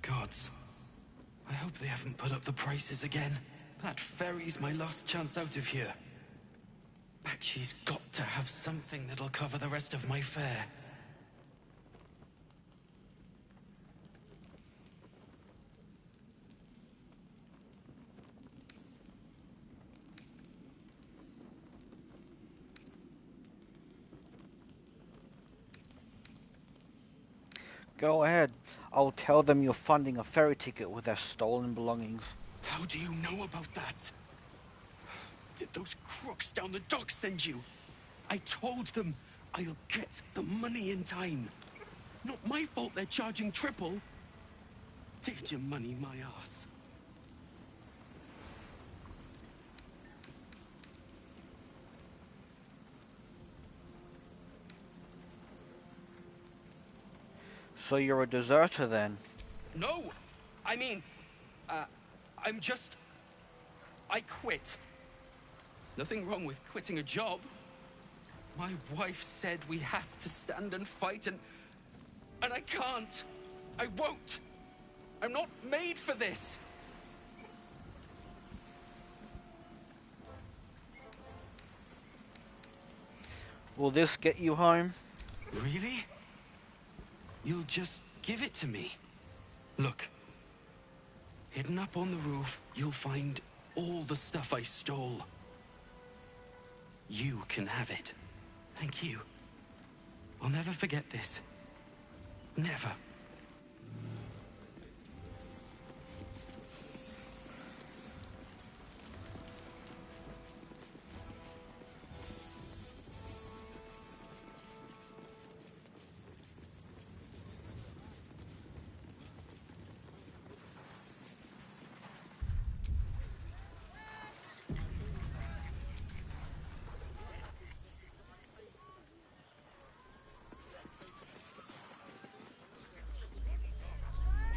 Gods, I hope they haven't put up the prices again. That ferry's my last chance out of here. Bakshi's got to have something that'll cover the rest of my fare. Go ahead. I'll tell them you're funding a ferry ticket with their stolen belongings. How do you know about that? Did those crooks down the dock send you? I told them I'll get the money in time. Not my fault they're charging triple. Take your money, my ass. So you're a deserter then? No! I mean, I quit. Nothing wrong with quitting a job. My wife said we have to stand and fight, and I can't. I won't. I'm not made for this. Will this get you home? Really? You'll just give it to me? Look. Hidden up on the roof, you'll find all the stuff I stole. You can have it. Thank you. I'll never forget this. Never.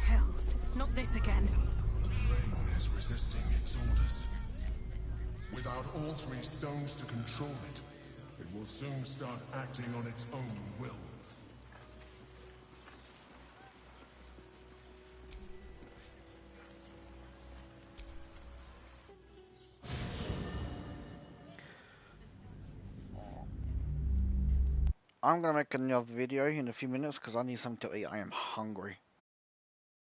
Hells, not this again. The plane is resisting its orders. Without all three stones to control it, it will soon start acting on its own will. I'm gonna make another video in a few minutes because I need something to eat. I am hungry.